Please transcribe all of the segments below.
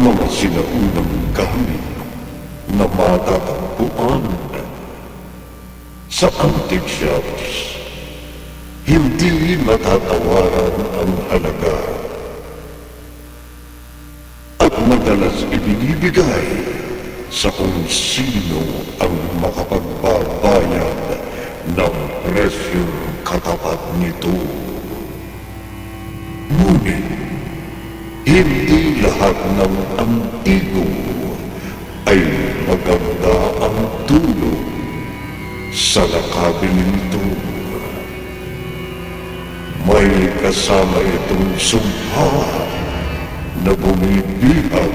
mga sinaunang gamit na matatagpuan sa antique shops. Hindi matatawaran ang halaga at madalas ibinibigay sa kung sino ang makapagbabayad ng presyong katapat nito. Ngunit, hindi lahat ng antigo ay maganda ang tulog sa nakabili nito. May kasama itong sumpa na bumibihag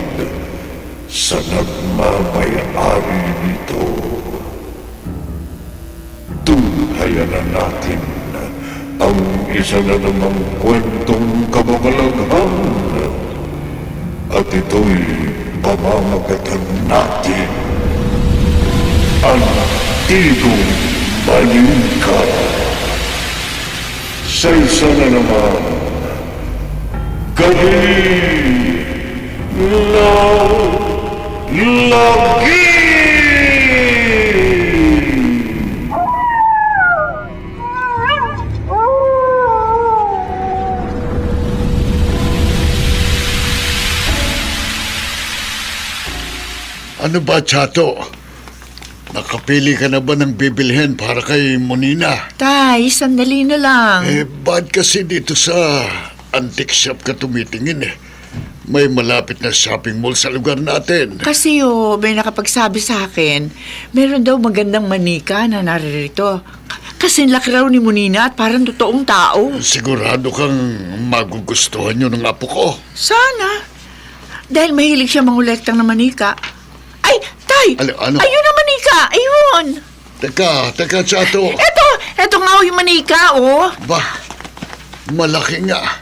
sa nagmamay-ari nito. Tunghayan na natin ang isa na namang kwentong kababalaghan at ito'y pamamagatan natin. Antigong Manika. Sa isa na naman, gabi lagi! Ano ba, Chato? Nakapili ka na ba ng bibilhin para kay Monina? Tay, sandali na lang. Bad kasi dito sa antique shop ka tumitingin eh. May malapit na shopping mall sa lugar natin. Kasi may nakapagsabi sa akin, meron daw magandang manika na naririto. Kasi laki raw ni Monina at parang totoong tao. Sigurado kang magugustuhan yun ng apo ko. Sana. Dahil mahilig siya mangulektang na manika. Ay, Tay! Ano? Ayun ang manika! Ayun! Teka, Chato. Eto nga yung manika, Ba, malaki nga.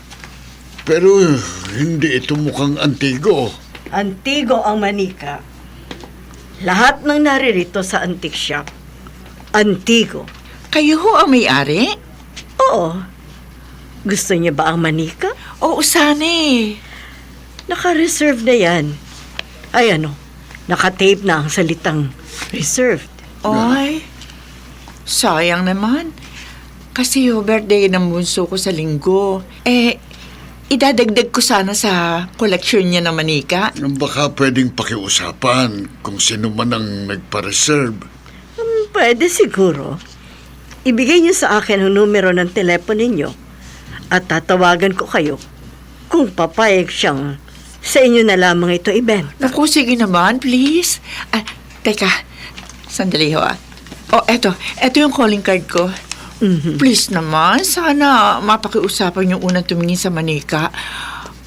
Pero hindi ito mukhang antigo. Antigo ang manika. Lahat ng naririto sa antique shop, antigo. Kayo ho ang may-ari? Oo. Gusto niya ba ang manika? Oo, sana eh. Naka-reserve na yan. Ay naka-tape na ang salitang reserved. Ay, sayang naman. Kasi birthday ng bunso ko sa linggo. Idadagdag ko sana sa koleksyon niya ng manika. Baka pwedeng pakiusapan kung sino man ang nagpa-reserve. Pwede siguro. Ibigay niyo sa akin ang numero ng telepono ninyo at tatawagan ko kayo kung papayag siyang sa inyo na lamang ito ibenta. Naku, sige naman, please. Teka, sandali ho. Eto yung calling card ko. Please naman, sana mapakiusapan yung unang tumingin sa manika.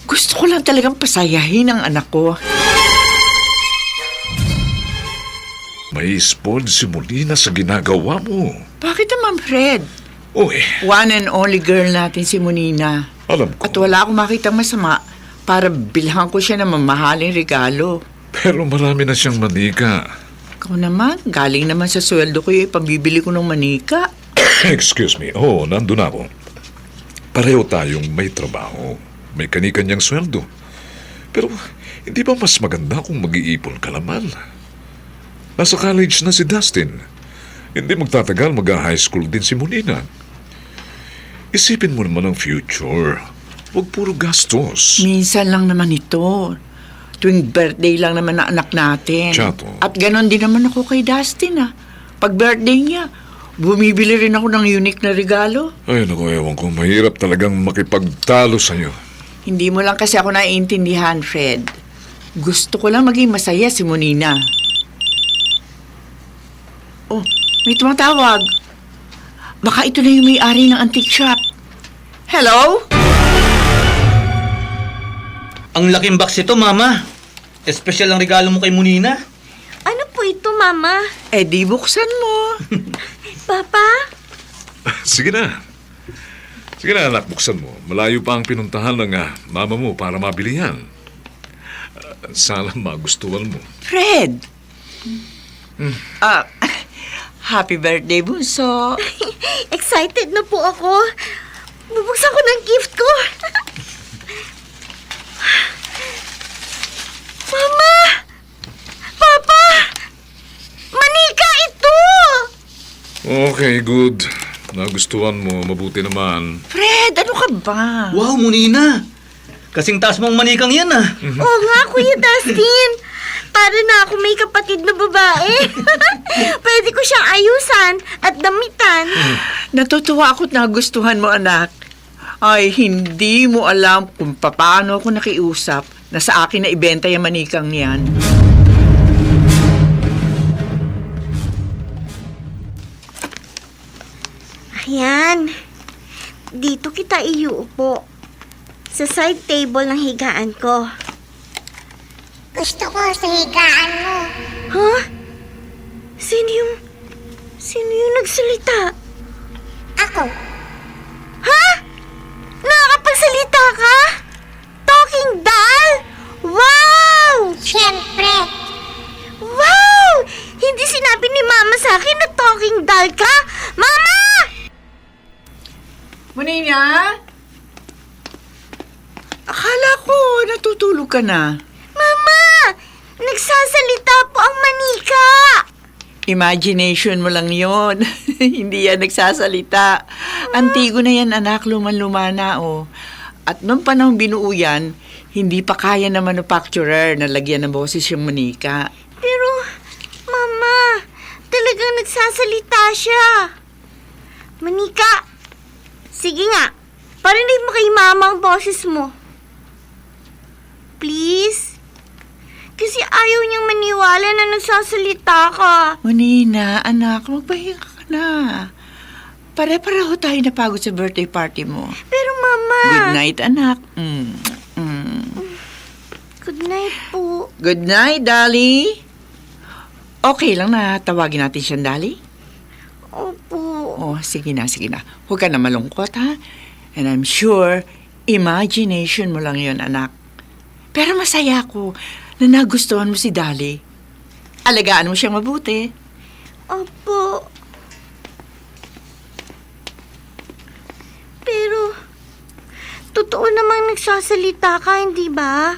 Gusto ko lang talagang pasayahin ang anak ko. May spoiled si Molina sa ginagawa mo. Bakit naman, Fred? Uy, One and only girl natin si Monina. alam ko. At wala akong makitang masama para bilhan ko siya ng mamahaling regalo. Pero marami na siyang manika. Ikaw naman, galing naman sa sweldo ko yung ipambibili ko ng manika. Excuse me. Oo, nandun ako. Pareho tayong may trabaho. May kani-kanyang sweldo. Pero hindi ba mas maganda kung mag-iipon ka naman? Nasa college na si Dustin. Hindi magtatagal mag-high school din si Monina. Isipin mo naman ang future. Huwag puro gastos. Minsan lang naman ito. Tuwing birthday lang naman na anak natin. Chato. At ganon din naman ako kay Dustin Pag birthday niya, bumibili rin ako ng unique na regalo. Ay, naku, ewan ko. Mahirap talagang makipagtalo sa'yo. Hindi mo lang kasi ako naiintindihan, Fred. Gusto ko lang maging masaya si Monina. Oh, may tumatawag. Baka ito na yung may-ari ng antique shop. Hello? Ang laking box ito, Mama. Espesyal ang regalo mo kay Monina. Ano po ito, Mama? Di buksan mo. Papa? Sige na. Sige na, anak, buksan mo. Malayo pa ang pinuntahan ng mama mo para mabili yan. Sana magustuhan mo. Fred! Happy birthday, bunso. Excited na po ako. Bubuksan ko ng gift ko. Okay, good. Nagustuhan mo, mabuti naman. Fred, ano ka ba? Wow, Munina! Kasing taas mong manikang yan ah. Oo nga, Kuya Dustin. Para na ako may kapatid na babae. Pwede ko siyang ayusan at damitan. Natutuwa ako't nagustuhan mo, anak. Ay, hindi mo alam kung paano ako nakiusap na sa akin na ibenta yung manikang niyan. Ayan. Dito kita iuupo. Sa side table ng higaan ko. Gusto ko sa higaan mo. Ha? Sino yung nagsalita? Ako. Ha? Nakakapagsalita ka? Talking doll? Wow! Siyempre. Wow! Hindi sinabi ni Mama sa akin na talking doll ka. Mama! Munina? Akala ko natutulog ka na. Mama! Nagsasalita po ang manika! Imagination mo lang yon. Hindi yan nagsasalita. Antigo na yan, anak. Luman-luma na, oh. At nung panahon binuo yan, hindi pa kaya na manufacturer na lagyan ng boses yung manika. Pero, Mama, talagang nagsasalita siya. Manika, sige nga, parinig mo kay Mama ang boses mo. Please? Kasi ayaw niyang maniwala na nagsasalita ka. Munina, anak, magpahinga ka na. Pare-pareho tayo napagod sa birthday party mo. Pero Mama... Good night, anak. Good night po. Good night, Dali. Okay lang na tawagin natin siyang Dali? Opo. Oh, sige na, sige na. Huwag ka na malungkot, ha? And I'm sure, imagination mo lang yon, anak. Pero masaya ako na nagustuhan mo si Dali. Alagaan mo siyang mabuti. Opo. Pero, totoo namang nagsasalita ka, hindi ba?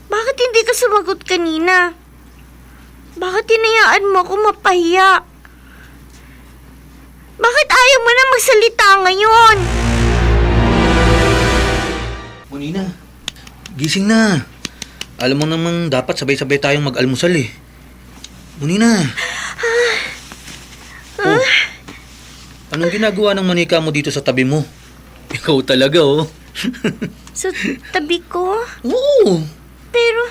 Bakit hindi ka sumagot kanina? Bakit hinayaan mo ako mapahiya? Bakit ayaw mo na magsalita ngayon? Munina, gising na. Alam mo namang dapat sabay-sabay tayong mag-almusal eh. Munina. Oh, anong ginagawa ng manika mo dito sa tabi mo? Ikaw talaga oh. Sa tabi ko? Oo. Pero,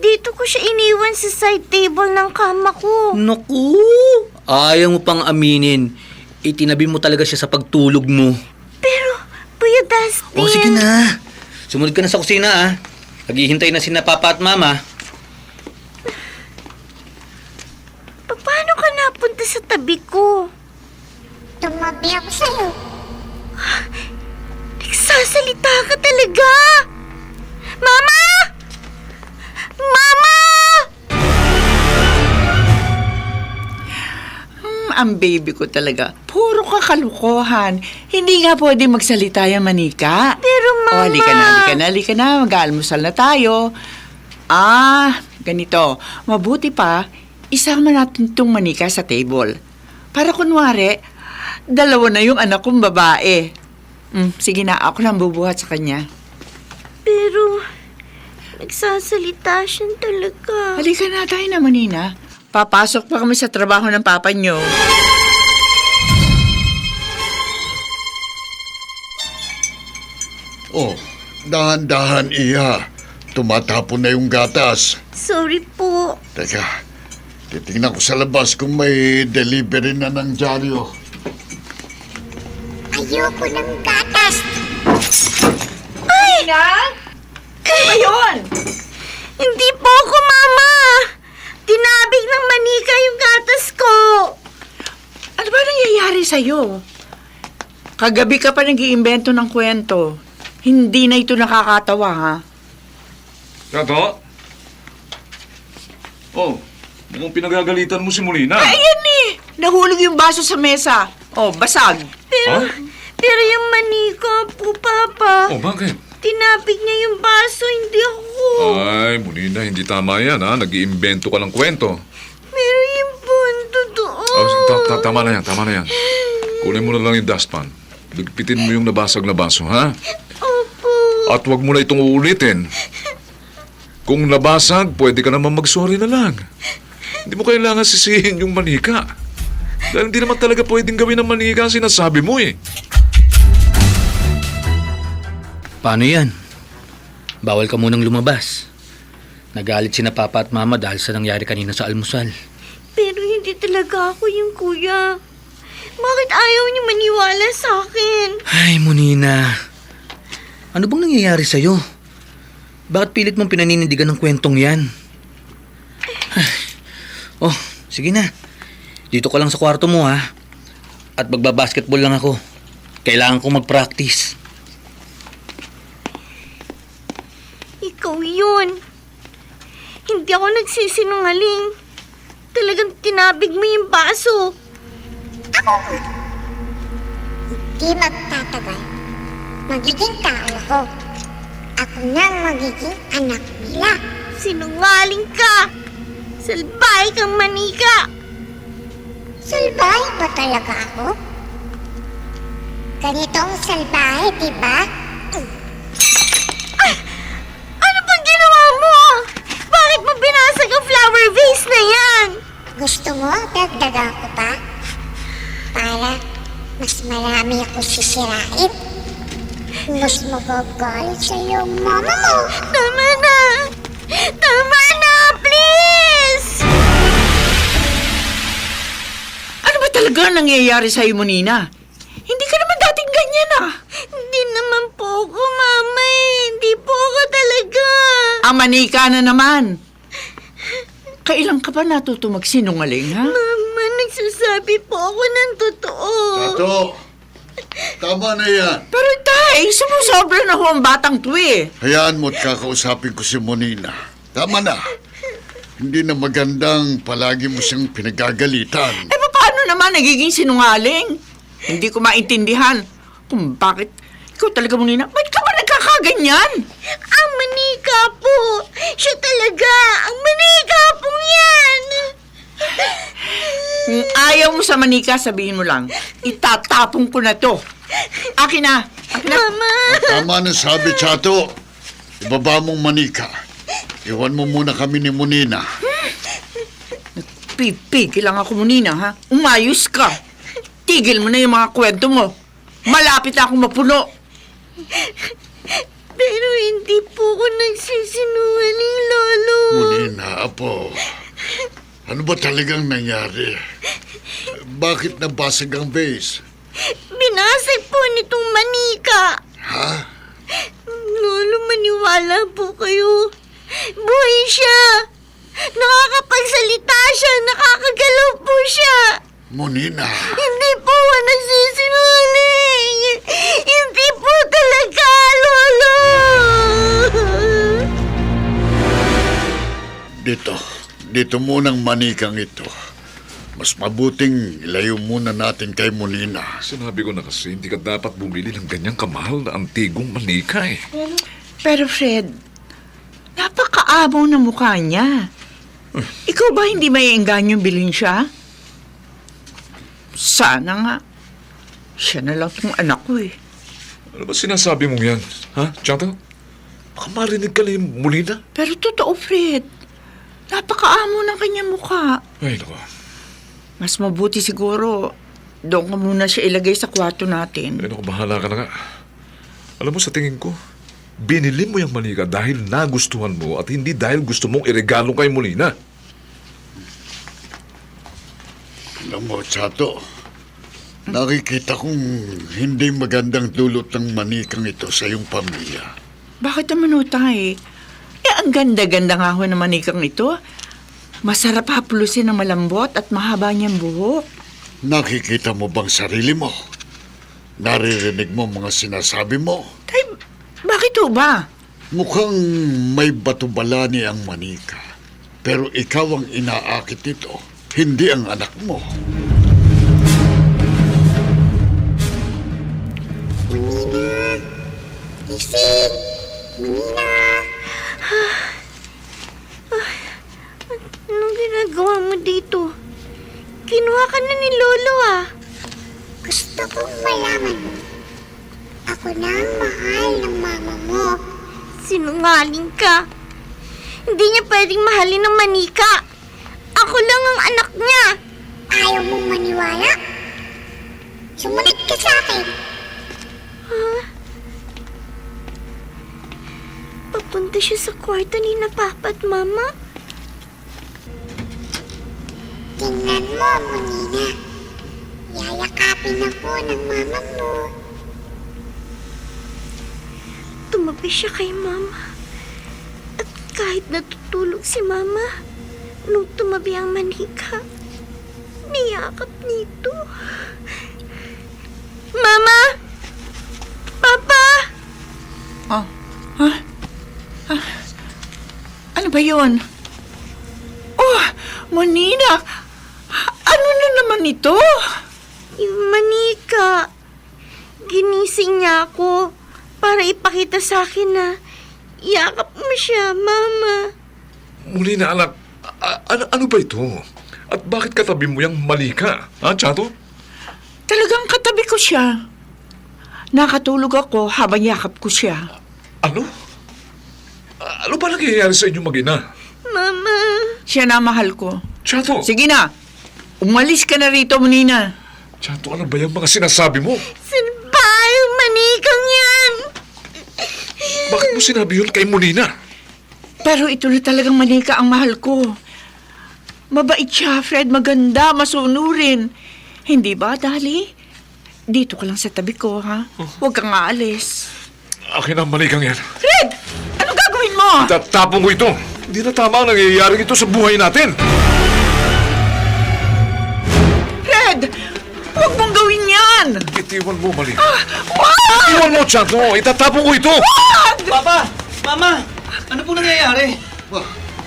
dito ko siya iniwan sa side table ng kama ko. Naku! Ayaw mo pang aminin. Itinabi mo talaga siya sa pagtulog mo. Pero, Kuya Dustin... Oh, sige na. Sumunod ka na sa kusina ah. Naghihintay na sina Papa at Mama. Paano ka napunta sa tabi ko? Tumabi ako sa'yo. Nagsasalita ka talaga! Mama! Mama! Ang baby ko talaga. Puro kakalukohan. Hindi nga pwede magsalita yung manika. Pero Mama... Oh, halika na. Mag-aalmusal na tayo. Ganito. Mabuti pa, isama natin itong manika sa table. Para kunwari, dalawa na yung anak kong babae. Sige na, ako lang bubuhat sa kanya. Pero, nagsasalita siya talaga. Halika na tayo na, Manina. Papasok pa kami sa trabaho ng papa nyo. Oh, dahan-dahan iya. Tumatapon na yung gatas. Sorry po. Teka, titingnan ko sa labas kung may delivery na ng dyaryo. Ayoko ng gatas. Manina? Ano ba yun? Hindi po ako, Mama. Tinabig ng manika yung gatas ko. Ano ba nangyayari sa'yo? Kagabi ka pa nag-iimbento ng kwento. Hindi na ito nakakatawa, ha? Kato? Oh, mukhang pinagagalitan mo si Molina. Ayan eh! Nahulog yung baso sa mesa. Oh, basag. Pero yung manika po, Papa. Oh, bakit? Tinapik niya yung baso, hindi ako. Ay, Molina, hindi tama yan ha. Nag-iimbento ka ng kwento. Pero yung po, ang totoo. Oh, Tama na yan, tama na yan. Kunin mo na lang yung dustpan. Ligpitin mo yung nabasag na baso, ha? Opo. At huwag mo na itong uulitin. Kung nabasag, pwede ka naman mag-sorry na lang. Hindi mo kailangan sisihin yung manika. Dahil hindi naman talaga pwedeng gawin ng manika ang sinasabi mo eh. Paano yan? Bawal ka munang lumabas. Nagalit si na Papa at Mama dahil sa nangyari kanina sa almusal. Pero hindi talaga ako yung kuya. Bakit ayaw niyo maniwala sa akin? Ay, Monina. Ano bang nangyayari sa'yo? Bakit pilit mong pinaninindigan ng kwentong yan? Ay. Oh, sige na. Dito ka lang sa kwarto mo, ha? At magbabasketball lang ako. Kailangan kong mag-practice. Ikaw yun. Hindi ako nagsisinungaling. Talagang tinabig mo yung baso. Di magtatagal. Magiging tao ako. Ako na ang magiging anak nila. Sinungaling ka. Salbahe kang manika. Salbahe ba talaga ako? Ganito ang salbahe, di ba? Ano bang ginawa mo? Bakit mo binasag ang flower vase na yan? Gusto mo dagdagan ko pa? Para mas marami ako sisirain. Mas magagalit sa iyo, mama mo. Tama na. Tama na, please. Ano ba talaga nangyayari sa'yo, Monina? Hindi ka naman dating ganyan, ah. Hindi naman po ako, mama eh. Hindi po ako talaga. Ang manika na naman. Kailan ka ba natuto magsinungaling, ha? Mama, nagsasabi po ako ng totoo. Tato, tama na yan. Pero tay, sumusobra na ho ang batang to eh. Hayaan mo't kakausapin ko si Monina. Tama na. Hindi na magandang palagi mo siyang pinagagalitan. Eh, paano naman nagiging sinungaling? Hindi ko maintindihan kung bakit ikaw talaga, Monina. Ba't ka ba nagkakaganyan? Ang manika po. Siya talaga. Ang manika po yan. Kung ayaw mo sa manika, sabihin mo lang, itatapong ko na to. Akin na. Akin na. Mama. Tama na sabi, Chato. Ibaba mong manika. Iwan mo muna kami ni Monina. Pipigil lang ako, Monina, ha? Umayos ka. Tigil mo na yung mga kwento mo. Malapit na akong mapuno. Pero hindi po ako nagsisinungaling, Lolo. Monina, apo. Ano ba talagang nangyari? Bakit nabasag ang vase? Binasag po nitong manika. Ha? Lolo, maniwala po kayo. Buhay siya. Nakakapagsalita siya. Nakakagalaw po siya. Monina. Hindi po ako nagsisinungaling. Hindi po talaga, Lolo. Dito munang manikang ito. Mas mabuting ilayo muna natin kay Monina. Sinabi ko na kasi, hindi ka dapat bumili ng ganyang kamahal na antigong manika eh. Pero Fred, napakaabaw na mukha niya. Ikaw ba hindi may enganyong bilhin siya? Sana nga. Siya na lang tong anak ko eh. Ano ba sinasabi mong yan? Ha, Chato? Baka marinig ka na yung Molina. Pero totoo, Fred. Napakaamo ng kanyang mukha. Ay, naku. Mas mabuti siguro, doon ka muna siya ilagay sa kwarto natin. Ay, naku, bahala ka na nga. Alam mo, sa tingin ko, binili mo yung manika dahil nagustuhan mo at hindi dahil gusto mong iregalo kay Molina. Alam mo, Chato, nakikita kong hindi magandang dulot ng manikang ito sa iyong pamilya. Bakit naman ho, tay? Eh, ang ganda-ganda nga ho ng manikang ito. Masarap haplusin ng malambot at mahaba niyang buhok. Nakikita mo bang sarili mo? Naririnig mo mga sinasabi mo? Tay, bakit ho ba? Mukhang may batubalani ang manika. Pero ikaw ang inaakit nito, hindi ang anak mo. Monina! Gising! Monina! Anong ginagawa mo dito? Kinuha ka na ni Lolo ah. Gusto kong malaman mo. Ako na ang mahal ng mama mo. Sinungaling ka. Hindi niya pwedeng mahalin ng manika. Ako lang ang anak niya. Ayaw mong maniwala? Sumunod ka sa akin. Papunta siya sa kwarto ni na Papa at Mama. Tingnan mo, Monina. Yayakapin ako ng mama mo. Tumabi siya kay Mama. At kahit natutulog si Mama, nung tumabi ang manika, niyakap nito. Mama! Papa! Oh, ha? Ano ba yun? Oh, Monina! Ano na naman ito? Yung manika. Ginising niya ako para ipakita sa akin na yakap mo siya, Mama. Muli na anak, ano ba ito? At bakit katabi mo yung manika? Ha, Chato? Talagang katabi ko siya. Nakatulog ako habang yakap ko siya. Ano? Ano ba nangyayari sa inyong mag-ina? Mama. Siya na mahal ko. Chato! Sige na! Umalis ka na rito, Monina. Chato, ano ba yung mga sinasabi mo? Saan ba yung manikang yan? Bakit mo sinabi yun kay Molina? Pero ito na talagang manika ang mahal ko. Mabait siya, Fred. Maganda, masunurin. Hindi ba, Dali? Dito ka lang sa tabi ko, ha? Huwag kang aalis. Akin ang manikang yan. Fred! Ano gagawin mo? Tatapon ko ito. Hindi na tama ang nangyayari ito sa buhay natin. Fred! Huwag mong gawin yan! Itiwan mo, manika. Wag! Itiwan mo, Chato. Itatapon ko ito. Papa! Mama! Ano pong nangyayari?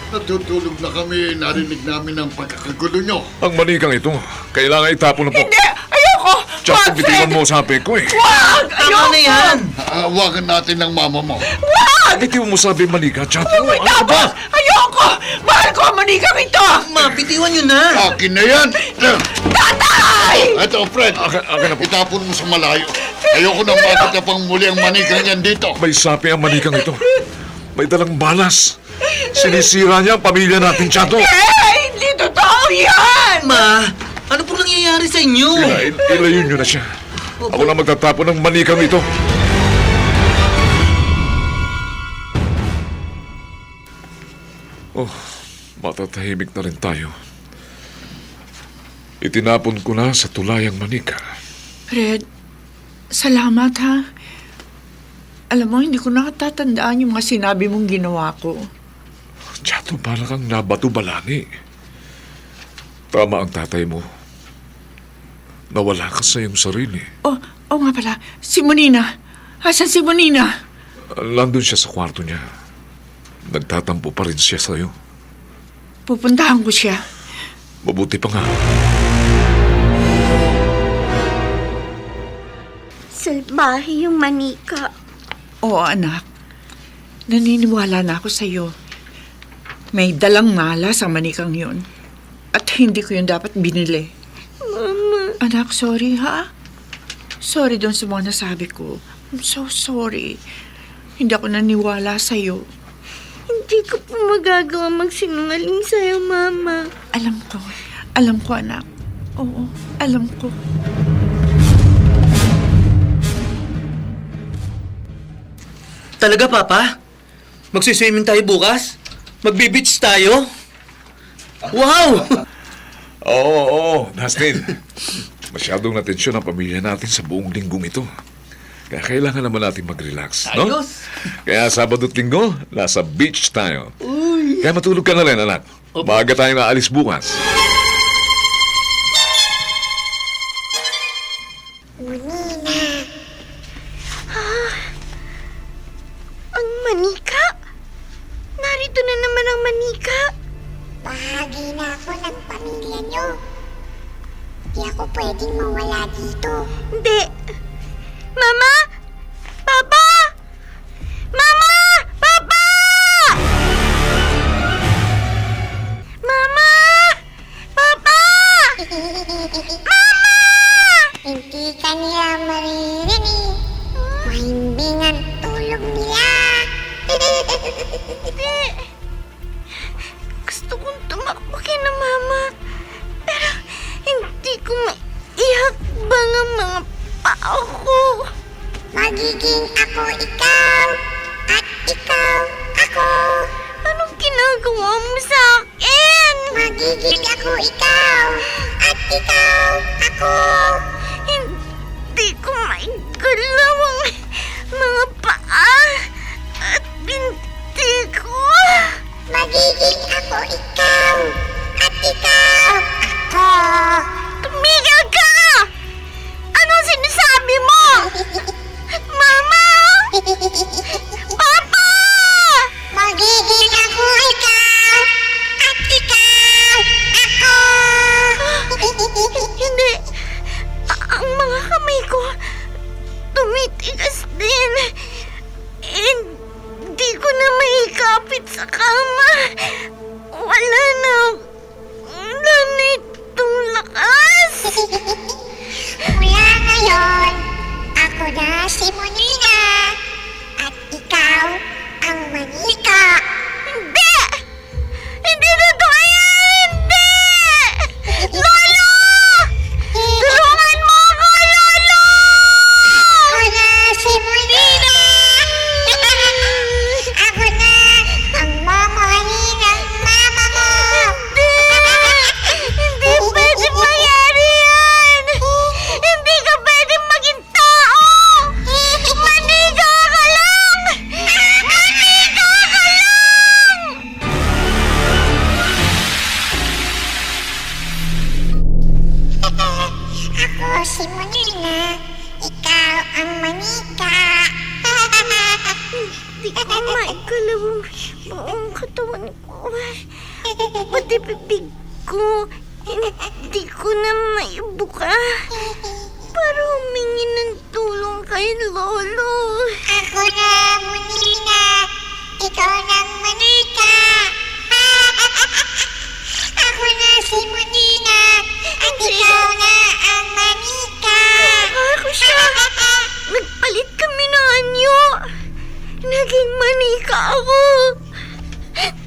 Natutulog na kami. Narinig namin ang pagkakagulo nyo. Ang manikang ito, kailangan itapon na po. Hindi! Ayoko! Chato, Wag, bitiwan Fred! mo sabi ko eh. Wag! Tama Ayoko! na yan! Awagan natin ng mama mo. Wag! Bitiwan mo sabi, manika. Chato, ano ka Tapos! ba? Ayoko! Mahal ko ang manikang ito! Ma, bitiwan nyo na! Akin na yan. Tatay! Ito, Fred. Akin na po. Itapon mo sa malayo. Ayoko nang makita pang muli ang manikang yan dito. May sapi ang manikang ito. May dalang balas. Sinisira niya ang pamilya natin, Chato. Hindi totoo yan! Ma, ano pong nangyayari sa inyo? Ilayo niyo na siya. Ako na magtatapon ng manikang ito. Oh, matatahimik na rin tayo. Itinapon ko na sa tulayang manika. Fred, salamat ha. Alam mo, hindi ko nakatatandaan yung mga sinabi mong ginawa ko. Chato, parang kang nabato-balani. Tama ang tatay mo. Nawala ka sa iyong sarili. Oh nga pala, si Monina. Asan si Monina? Nandun siya sa kwarto niya. Nagtatampo pa rin siya sa'yo. Pupuntahan ko siya. Mabuti pa nga. Salbahe yung manika. Oo, anak. Naniniwala na ako sa'yo. May dalang malas ang manikang yun. At hindi ko yun dapat binili. Mama. Anak, sorry ha? Sorry doon sa mga nasabi ko. I'm so sorry. Hindi ako naniwala sa'yo. Hindi ko po magagawa magsinungaling sa'yo, Mama. Alam ko. Alam ko, anak. Oo, alam ko. Talaga, Papa? Magsiswimming tayo bukas? Magbe-beach tayo? Wow! Oo, Dustin. Masyadong natensyon ang pamilya natin sa buong linggong ito. Kaya kailangan naman natin mag-relax, no? Ayos! Kaya Sabado at Linggo, nasa beach tayo. Kaya matulog ka na rin, anak. Maaga tayong aalis bukas. Monina, Ang manika? Narito na naman ang manika. bahagi na ako ng pamilya nyo. Di ako pwedeng mawala dito. Hindi. Mama! Papa! Mama! Papa! Mama! Papa! ginagawa mo sa akin? Magiging ako ikaw, at ikaw ako. Hindi ko maigalaw ang mga paa at binti ko. Magiging ako ikaw, at ikaw ako. Tumigil ka! Anong sinasabi mo? Mama! Papa! Magiging ako ikaw, at ikaw ako. Hindi. Ang mga kamay ko tumitigas din. Hindi ko na maikapit sa kama. Wala na itong lakas. Mula ngayon, ako na si Monina, at ikaw ang manika. Hindi! Hindi totoo yan! Hindi! Lolo! Tulungan mo ako, Lolo! Ako na si Monina. Ako na ang mamahalin ng mama mo. Hindi pwede mangyari yan! Hindi ka pwede maging tao! Maniga ka lang! Maniga ka lang! Ako si Monina, ikaw ang manika. Hindi ko maigalaw ang buong katawan ko. Pati bibig ko, hindi ko na maibuka. Para humingi ng tulong kay Lolo. Ako na, Monina, ikaw ng manika. Ako na si Monina, at ikaw na ang manika. Ako siya. Nagpalit kami ng anyo. Naging manika ako.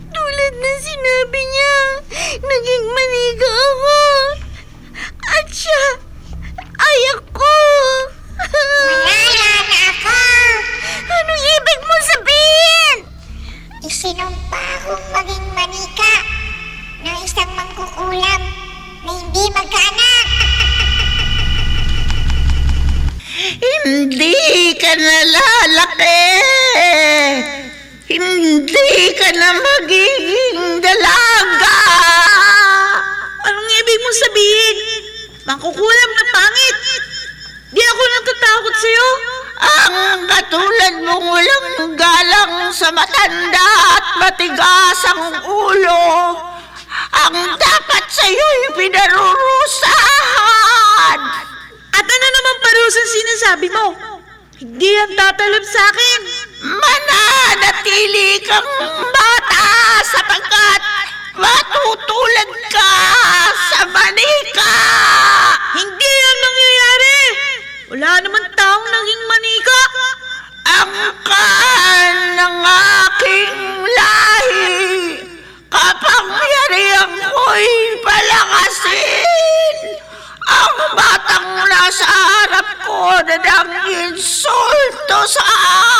Tulad ng sinabi niya, naging manika ako. At siya ay ako. Malaya na ako. Anong ibig mo sabihin? Isinumpa akong maging manika ng isang mangkukulam na hindi magkaanak. Hindi ka na lalaki. Hindi ka na magiging dalaga. Anong ibig mong sabihin? Mangkukulam na pangit! Di ako natatakot sa'yo! Ang katulad mong walang galang sa matanda at matigas ang ulo, ang dapat sa'yo'y pinarurusahan. At ano naman parusang sinasabi mo? Hindi yan tatalab sa akin! Mananatili kang bata sapagkat matutulad ka sa manika. Hindi yan mangyayari! Wala naman taong naging manika! Ang kaan ng aking lahi, kapangyarihan ko'y palakasin. Ang batang nasa harap ko na nang-insulto sa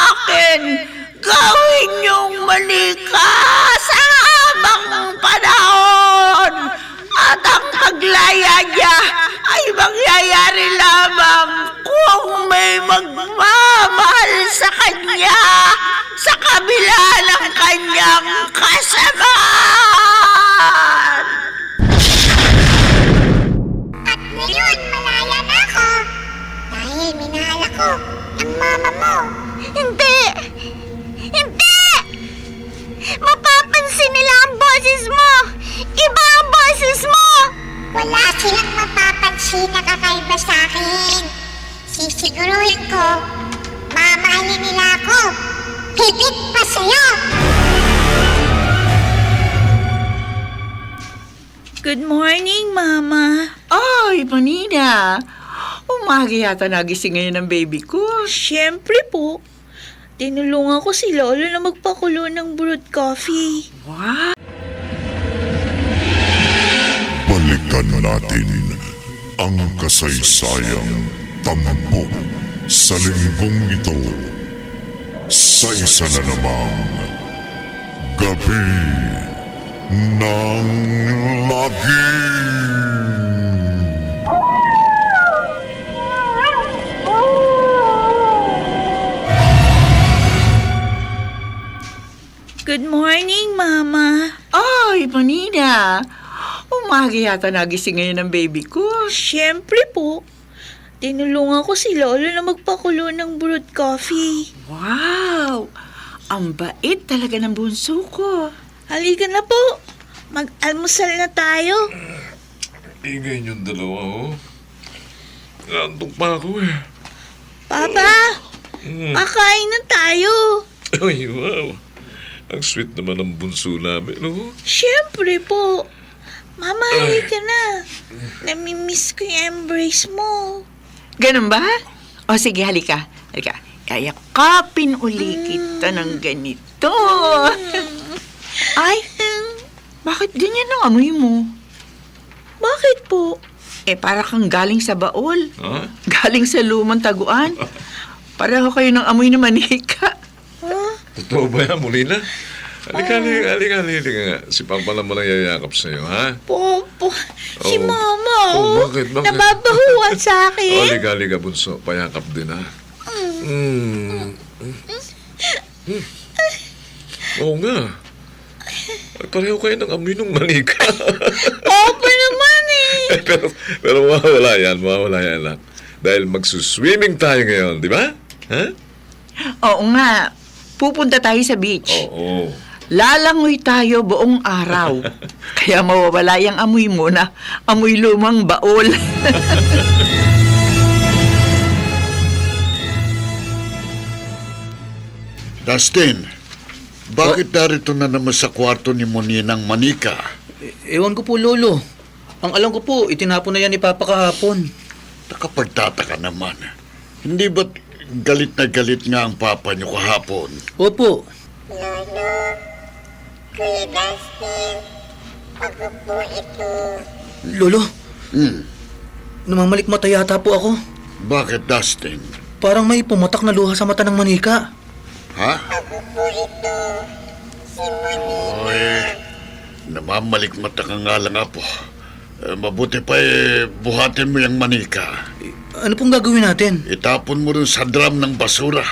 akin, gawin niyong manika sa habang panahon. At ang paglaya niya ay mangyayari lamang kung may magmamahal sa kanya sa kabila ng kanyang kasamaan. At ngayon, malaya na ako. Dahil minahal ako ng mama mo. Hindi! Hindi! Mapapansin nila ang boses mo! Iba ang boses mo! Wala silang mapapansin na kakaiba sa akin. Sisiguruhin ko, mamahalin nila ako. Higit pa sa'yo. Good morning, Mama. Ay, Manina. Umaga yata nagising ngayon ng baby ko. Siyempre po. Tinulungan ko si Lolo na magpakulo ng brewed coffee. Wow! Balikan natin ang kasaysayang tampok sa linggong ito sa isa na namang gabi ng lagim. Good morning, Mama. Ay, Manina. Umaga yata nagising ngayon ng baby ko. Siyempre po. Tinulungan ko si Lolo na magpakulo ng brewed coffee. Wow! Ang bait talaga ng bunso ko. Halika na po. Mag-almusal na tayo. Ingay yung dalawa, oh. Nandong pa ako eh. Papa, kakain na tayo. Ay, wow. Ang sweet naman ng bunso namin, oh. Siyempre po. Mama, halika na. Namimiss ko yung embrace mo. Ganun ba? O sige, halika. Halika. Kayakapin uli kita ng ganito. Ay, bakit ganyan ang amoy mo? Bakit po? Para kang galing sa baol. Ha? Galing sa lumang taguan. Pareho kayo ng amoy na manika. Totoo ba yan, Molina? Halika nga. Si Papa naman ang yayakap sa'yo, ha? Po. Si Oh. Mama, Oh, bakit? nababahuan sa akin. Halika, bunso. Payakap din, ha? Oo nga. Ay, pareho kayo ng amoy ng manika. Opo naman eh. pero mawawala yan, anak. Dahil magsuswimming tayo ngayon, di ba? Ha? Oo nga. Pupunta tayo sa beach. Oo. Lalangoy tayo buong araw. Kaya mawawala yung amoy mo na amoy lumang baol. Dustin, bakit narito na naman sa kwarto ni Moninang Manika? Ewan ko po, Lolo. Ang alam ko po, itinapon na yan ni Papa kahapon. Nakapagtataka naman. Hindi ba't galit na galit nga ang papa niyo kahapon? Opo. Lolo, Kuya Dustin, ako po ito. Lolo, Hmm, namamalikmata yata po ako. bakit Dustin? Parang may pumatak na luha sa mata ng manika. Ha? Ako po ito, si Monina. Oy, namamalikmata ka nga lang apo. Mabuti pa buhatin mo yung manika. Ano pong gagawin natin? Itapon mo rin sa drum ng basura.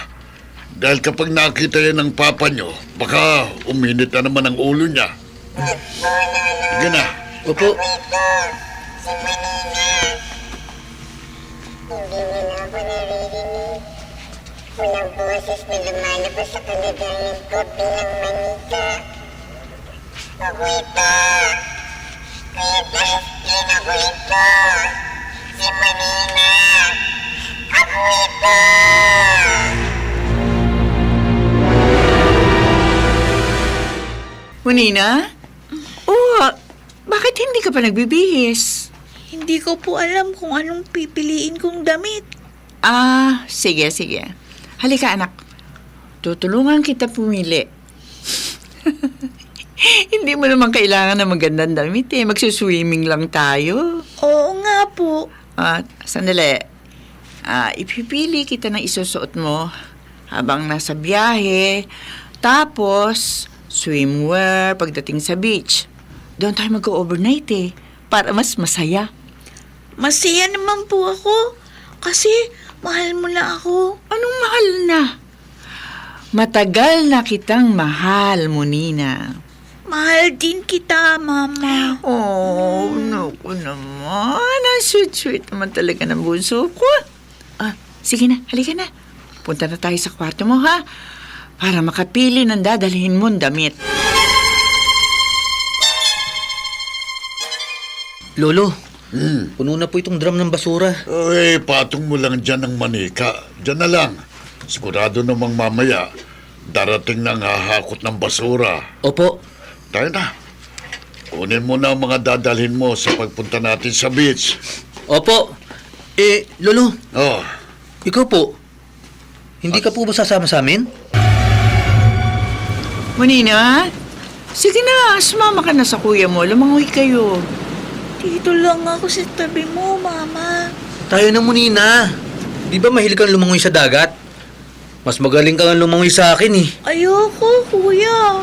Dahil kapag nakita yan ng papa nyo, baka uminit na naman ang ulo niya. Sige na. Opo. Ito, si Monina. Hindi mo na ako naririnig. Walang boses na lumalabas sa kalagayan ko bilang manika. Ako ito. Kuya Dustin, ako ito. Si Monina. Ako ito. Munina? Bakit hindi ka pa nagbibihis? Hindi ko po alam kung anong pipiliin kong damit. Sige. Halika, anak. Tutulungan kita pumili. Hindi mo naman kailangan ng magandang damit eh. Magsuswimming lang tayo. Oo nga po. Sandali. Ipipili kita ng isusuot mo habang nasa biyahe. Tapos, swimwear pagdating sa beach. Doon tayo mag-overnight eh. Para mas masaya. Masaya naman po ako. Kasi mahal mo na ako. Anong mahal na? Matagal na kitang mahal, Monina. Mahal din kita, Mama. Oh, naku naman. Ang sweet-sweet naman talaga ng bunso ko. Sige na, halika na. Punta na tayo sa kwarto mo, ha? Para makapili ng dadalhin mong damit. Lolo, puno na po itong drum ng basura. Ay, patong mo lang dyan ng manika. Dyan na lang. Sigurado namang mamaya, darating na ang hahakot ng basura. Opo. Tayo na. Kunin mo na ang mga dadalhin mo sa pagpunta natin sa beach. Opo. Lolo, Oh, ikaw po. Hindi ka po ba sasama sa amin? Monina, sige na, sumama ka na sa kuya mo. Lumangoy kayo. Dito lang ako sa tabi mo, Mama. Tayo na, Munina. Di ba mahilig kang lumangoy sa dagat? Mas magaling ka nga lumangoy sa akin eh. Ayoko, kuya.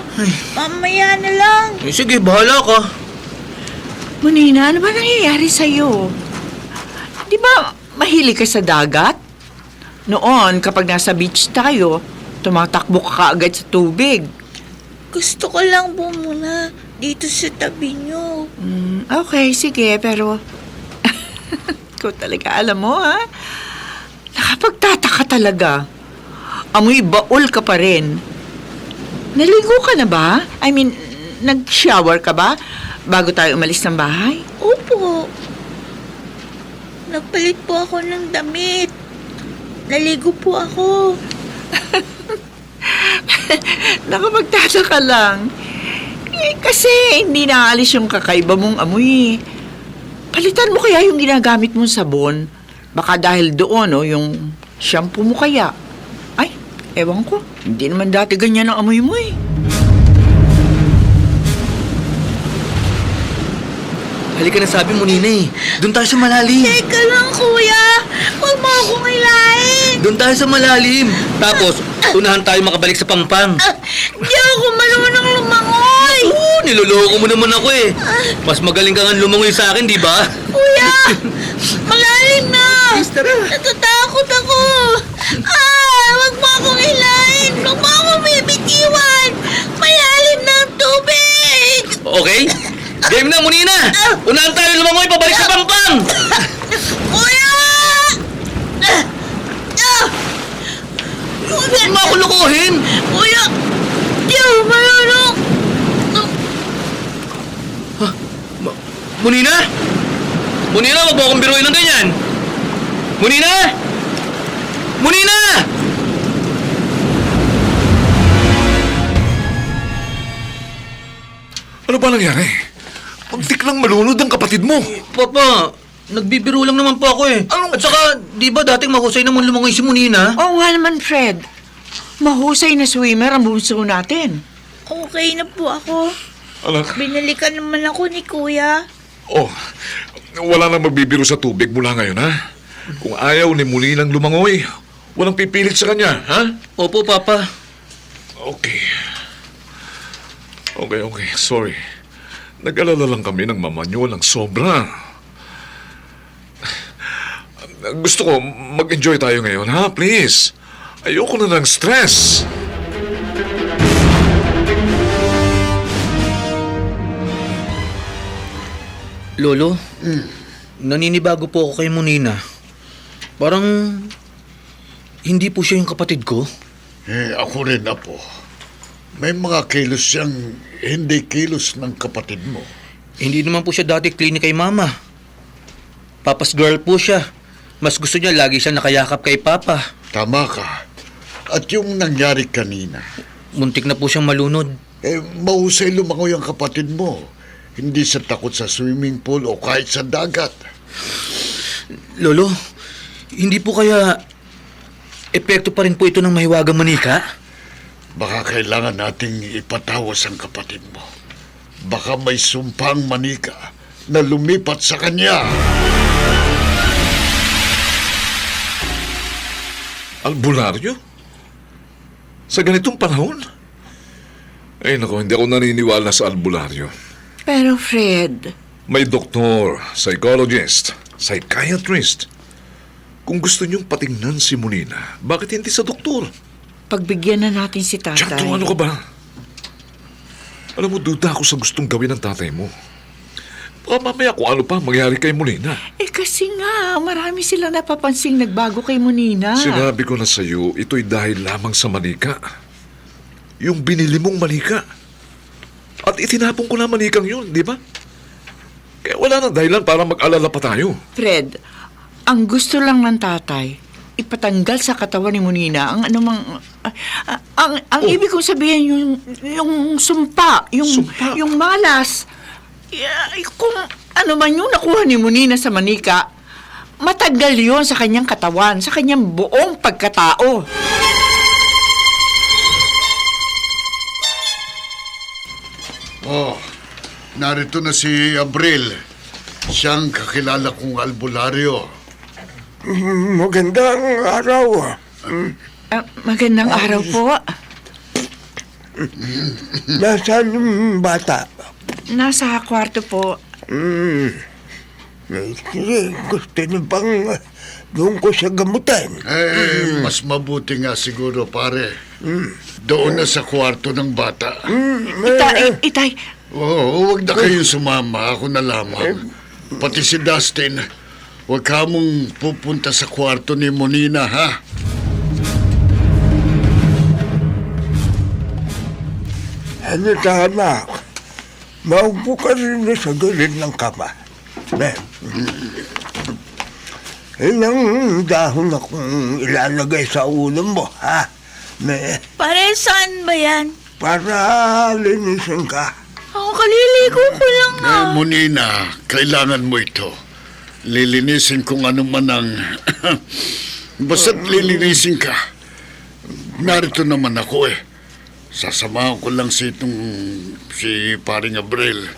Mamaya na lang. Sige, bahala ka. Munina, ano ba nangyayari sa'yo? Di ba mahilig ka sa dagat? Noon, kapag nasa beach tayo, tumatakbo ka agad sa tubig. Gusto ko lang po muna dito sa tabi niyo. Okay, sige, pero... Ikaw talaga, alam mo, ha? Nakapagtataka talaga. Amoy baul ka pa rin. Naligo ka na ba? I mean, nag-shower ka ba bago tayo umalis ng bahay? Opo. Nagpalit po ako ng damit. Naligo po ako. Nakapagtataka lang. Kasi hindi naalis yung kakaiba mong amoy. Palitan mo kaya yung ginagamit mong sabon. Baka dahil doon, yung shampoo mo kaya. Ay, ewan ko. Hindi naman dati ganyan ang amoy mo eh. Halika na, sabi mo, Nina eh. Doon tayo sa malalim. Teka lang, kuya. Huwag mo akong hilahin. Doon tayo sa malalim. Tapos, unahan tayo makabalik sa Pampang. Di ako marunong lumangoy. Oo, niloloko mo naman ako eh. Mas magaling ka nga lumangoy sa akin, di ba? Kuya, malalim na. Natatakot ako. Huwag mo akong hilahin. Huwag mo akong bibitiwan. Malalim na ang tubig. Okay? Game na, Munina! Unahan tayo lumangoy pabalik sa Pampang! Kuya! Huwag mo ako lukuhin! Kuya! Di ako marunong. Munina? Munina, huwag mo akong biruin ng ganyan! Munina! Munina! Ano ba nangyari? Muntik lang malunod ang kapatid mo. Papa, nagbibiro lang naman po ako eh. At saka, di ba dating mahusay naman lumangoy si Munina? Oo nga naman, Fred. Mahusay na swimmer ang bunso natin. Okay na po ako. Anak, Binalikan naman ako ni kuya. wala nang magbibiro sa tubig mula ngayon, ha? Kung ayaw ni Mulinang lumangoy, walang pipilit sa kanya, ha? Opo, Papa. Okay. Sorry. Nag-alala lang kami ng mama niyo ng sobra. Gusto ko, mag-enjoy tayo ngayon, ha? Please. Ayoko na ng stress. Lolo, naninibago po ako kay Munina. Parang hindi po siya yung kapatid ko. Ako rin, Apo. May mga kilos siyang hindi kilos ng kapatid mo. Hindi naman po siya dati clingy kay Mama. Papa's girl po siya. Mas gusto niya lagi siya nakayakap kay Papa. Tama ka. At yung nangyari kanina, Muntik na po siyang malunod. mahusay lumangoy ang kapatid mo. Hindi sa takot sa swimming pool o kahit sa dagat. Lolo, hindi po kaya epekto pa rin po ito ng mahiwagang manika? Baka kailangan nating ipatawas ang kapatid mo. Baka may sumpang manika na lumipat sa kanya. Albularyo? Sa ganitong panahon? Ay nako, hindi ako naniniwala sa albularyo. Pero Fred, May doktor, psychologist, psychiatrist. Kung gusto niyong patingnan si Munina, bakit hindi sa doktor? pagbigyan na natin si tatay. Tiyatro, ano ka ba? Alam mo, duda ako sa gustong gawin ng tatay mo. Baka mamaya kung ano pa mangyari kay Munina. Kasi nga, marami silang napapansing nagbago kay Munina. Sinabi ko na sa'yo, ito'y dahil lamang sa manika. Yung binili mong manika. At itinapon ko na manikang yun, di ba? Kaya wala na dahilan para mag-alala pa tayo. Fred, ang gusto lang ng tatay, ipatanggal sa katawan ni Munina ang anumang... ang ibig kong sabihin, yung sumpa, Sumpa? yung malas. Kung ano man yung nakuha ni Munina sa manika, matanggal yon sa kanyang katawan, sa kanyang buong pagkatao. Narito na si Abril. Siyang kakilala kong albularyo. Magandang araw. Magandang araw po. Nasaan yung bata? Nasa kwarto po. Sige, gusto niyo bang doon ko siya gamutin? Mas mabuti nga siguro, pare. Doon na sa kwarto ng bata. Itay, Oo, huwag na kayong sumama. Ako na lamang. Pati si Dustin, huwag ka mong pupunta sa kwarto ni Monina, ha? Ano ka, anak? Maupo ka rin sa gilid ng kama. Ilang dahon akong ilalagay sa ulo mo, ha? Pare, saan ba yan? Para linisin ka. Ako kaliligo ko lang Monina, kailangan mo ito. Lilinisin kung ano man ang... Basta't lilinisin ka. Narito naman ako eh. Sasamahan ko lang si paring Abril.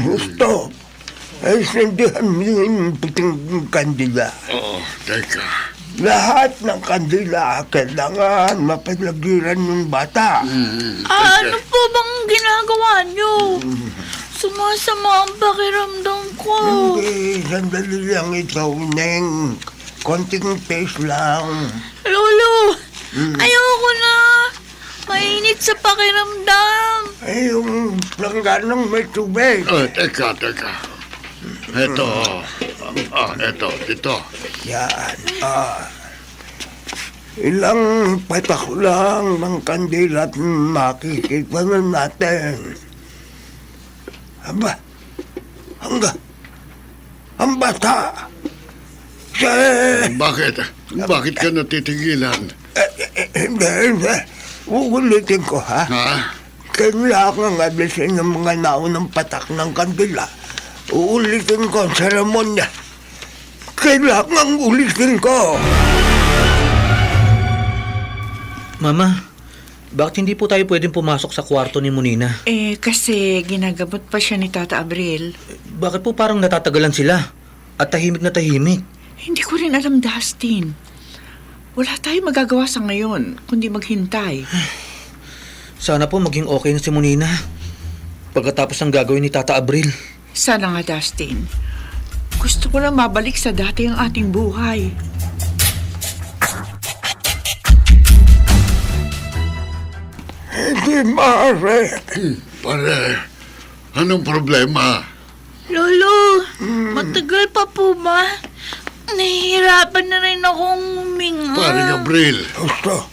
Gusto. Ay, sindihan mo yung puting kandila. Oo, teka. Lahat ng kandila kailangan mapalagiran yung bata. Ano po bang ginagawa niyo? Sumasama ang pakiramdam ko. Hindi, sandali lang ito, Neng. Konting taste lang. Lolo, ayoko na. Mainit sa pakiramdam. Ay, yung langganang may tubig. Teka. Eto. Ito. Yan. Ilang patak lang ng kandila at makikita na natin. Aba, ang bata. Bakit ka natitigilan? Hindi. Uulitin ko, ha? Kailangan alisin ng mga naunang patak ng kandila. Uulitin ko ang seremonya. Kailangan ulitin ko. Mama, bakit hindi po tayo pwedeng pumasok sa kwarto ni Monina? Kasi ginagamot pa siya ni Tata Abril. Bakit po parang natatagalan sila? At tahimik na tahimik? Hindi ko rin alam, Dustin. Wala tayong magagawa sa ngayon, kundi maghintay. Sana po maging okay na si Monina. Pagkatapos ng gagawin ni Tata Abril. Sana nga, Dustin. Gusto ko lang mabalik sa dati ang ating buhay. Hindi maaari. Pare, anong problema? Lolo, matagal pa po ba? Nahihirapan na rin akong huminga. Paring Abril. Gusto.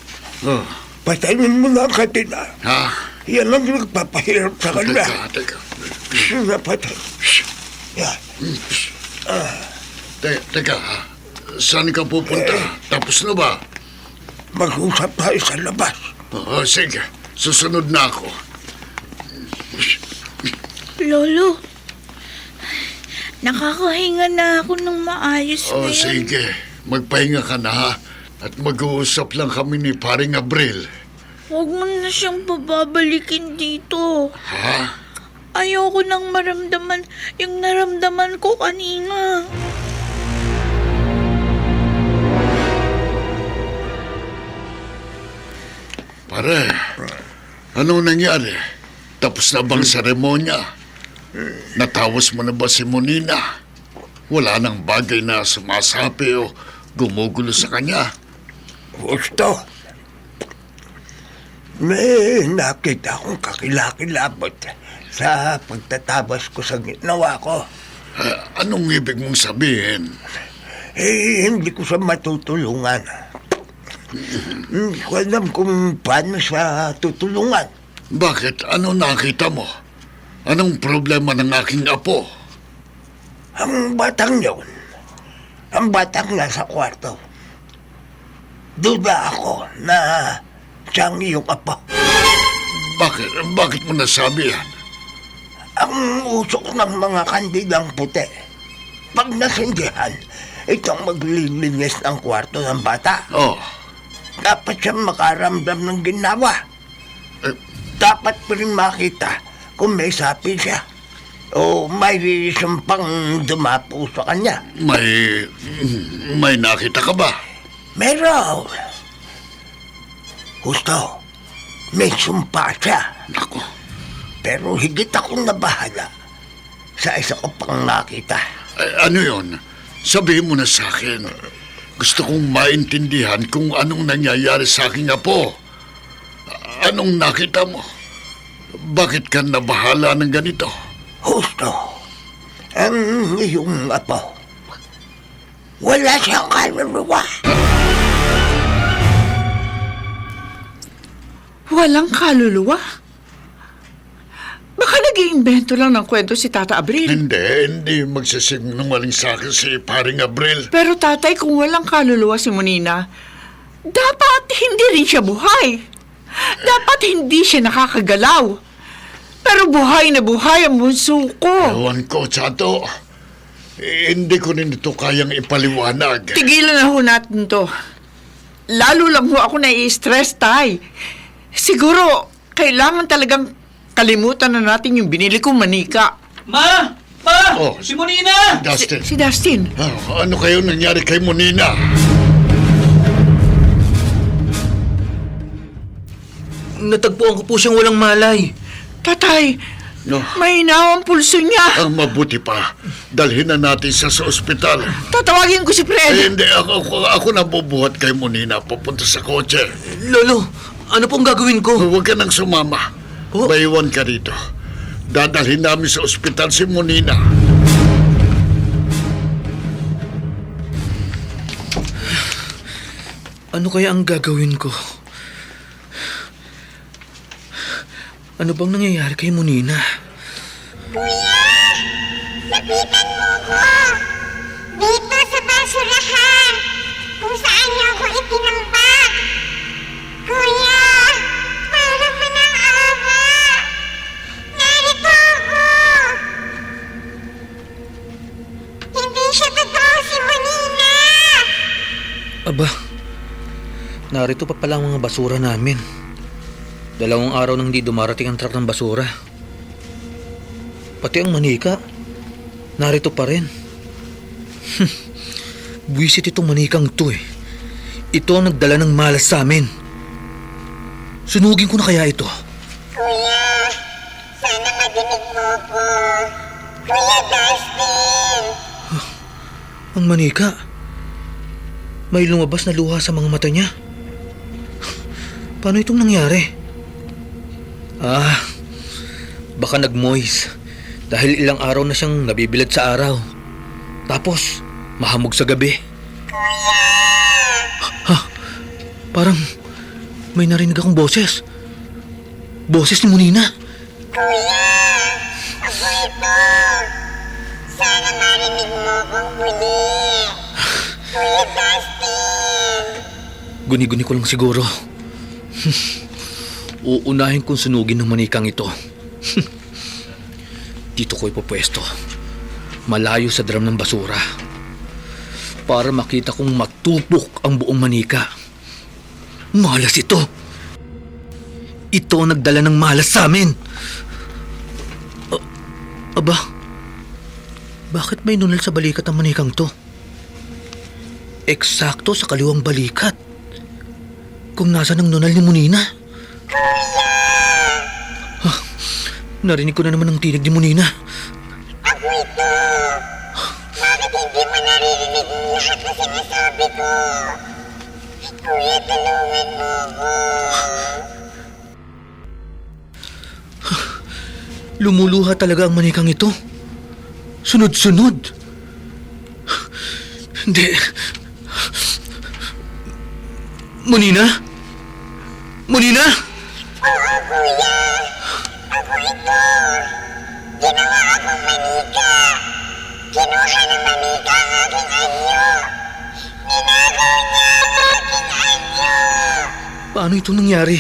Patayin mo na ang katina. Ha? Yan ang nagpapahirap sa kanya. Teka. Napatay. Yan. Teka, saan ka pupunta? Tapos na ba? Mag-usap tayo sa labas. Sige, susunod na ako. Lolo, nakakahinga na ako ng maayos ngayon. Sige, magpahinga ka na ha. At mag-uusap lang kami ni paring Abril. Huwag mo na siyang bababalikin dito. Ha? Ayoko nang maramdaman yung naramdaman ko kanina. Pare, anong nangyari? Tapos na bang seremonya? Natawas mo na ba si Monina? Wala nang bagay na sumasapi o gumugulo sa kanya. Gusto. May nakita akong kakilakilabot sa pagtatabas ko sa ginawa ko. Anong ibig mong sabihin? Hindi ko siya matutulungan. Hindi ko alam kung paano siya tutulungan. Bakit? Ano nakita mo? Anong problema ng aking apo? Ang batang yun, ang batang nasa kwarto. Duda ako na siyang iyong apo. Bakit mo nasabi yan? Ang usok ng mga kandidang puti. Pag nasindihan, itong maglilinis ng kwarto ng bata. Dapat siyang makaramdam ng ginawa. Dapat pa rin makita kung may sapi siya o may sumpang dumapo sa kanya. May nakita ka ba? Meron. Gusto, may sumpa siya. Naku, Pero higit akong nabahala sa isa ko pang nakita. ano yon? Sabihin mo na sa akin. Gusto kong maintindihan kung anong nangyayari sa aking apo. Anong nakita mo? Bakit ka nabahala ng ganito? Gusto, ang iyong apo. Wala siyang kaluluwa. Walang kaluluwa? Baka nag-iimbento lang ng kwento si Tata Abril. Hindi magsisinungaling sa akin si Paring Abril. Pero tatay, kung walang kaluluwa si Monina, dapat hindi rin siya buhay. Dapat hindi siya nakakagalaw. Pero buhay na buhay ang bunso ko. Ewan ko, Chato. Hindi ko rin ito kayang ipaliwanag. Tigilan na ho natin to. Lalo lang ho ako nai-stress, tay. Siguro, kailangan talagang kalimutan na natin yung binili kong manika. Ma! Pa! Oh, Si Monina! Dustin, Si Dustin. ano kayo nangyari kay Monina? Natagpuan ko po siyang walang malay. Tatay, No. may ang pulso niya. Mabuti pa. Dalhin na natin siya sa ospital. Tatawagin ko si Fred. Hindi, ako nabubuhat kay Monina papunta sa kotse. Lolo, ano pong gagawin ko? Huwag ka nang sumama. Oh. Maiwan ka rito. Dadalhin namin sa ospital si Monina. Ano kaya ang gagawin ko? Ano bang nangyayari kay Monina? Kuya! Lapitan mo ko! Dito sa basurahan! Kung saan niyo ako itinampak! Kuya! Parang manang-awa! Narito ako! Hindi siya totoo si Monina! Aba, narito pa pala ang mga basura namin. 2 araw nang di dumarating ang truck ng basura. Pati ang manika, narito pa rin. Buwisit itong manikang to eh. Ito ang nagdala ng malas sa amin. Sunugin ko na kaya ito? Kuya! Sana madinig mo ko! Kuya Dustin! Ang manika, may lumabas na luha sa mga mata niya. Paano itong nangyari? Baka nag-moist dahil ilang araw na siyang nabibilad sa araw. Tapos, mahamog sa gabi. Parang may narinig akong boses. Boses ni Monina. Kuya! Ako ito! Sana marinig mo kong muli! Kuya Dustin! Guni-guni ko lang siguro. Uunahin kong sunugin ng manikang ito. Dito ko ipopwesto. Malayo sa drum ng basura. Para makita kong matupok ang buong manika. Malas ito. Ito ang nagdala ng malas sa amin. Aba, bakit may nunal sa balikat ang manikang to? Eksakto sa kaliwang balikat. Kung nasaan ang nunal ni Monina. Narinig ko na naman ang tinig ni Monina. Ako ito! Bakit hindi mo naririnig lahat na sinasabi ko? Kuya, tulungan mo ko! Lumuluha talaga ang manikang ito. Sunod-sunod. Hindi. Monina? Monina? Oo, kuya! Ako ito! Ginawa akong manika! Kinuha ng manika ang aking anyo! Ninagaw niya ang aking anyo! Paano ito nangyari?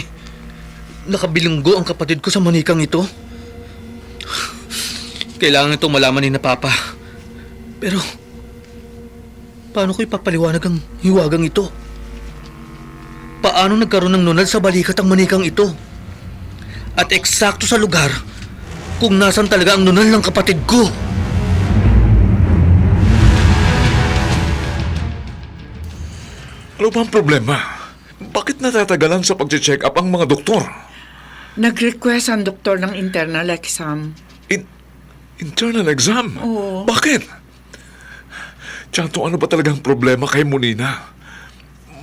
Nakabilunggo ang kapatid ko sa manikang ito. Kailangan itong malaman ni na Papa. Pero, paano ko ipapaliwanag ang hiwagang ito? Paano nagkaroon ng nunal sa balikat ang manikang ito? At eksakto sa lugar kung nasan talaga ang nunal ng kapatid ko. Ano ba ang problema? Bakit natatagalan sa pag-check up ang mga doktor? Nag-request ang doktor ng internal exam. Internal exam? Oo. Bakit? Tiyanto, ano ba talagang problema kay Monina?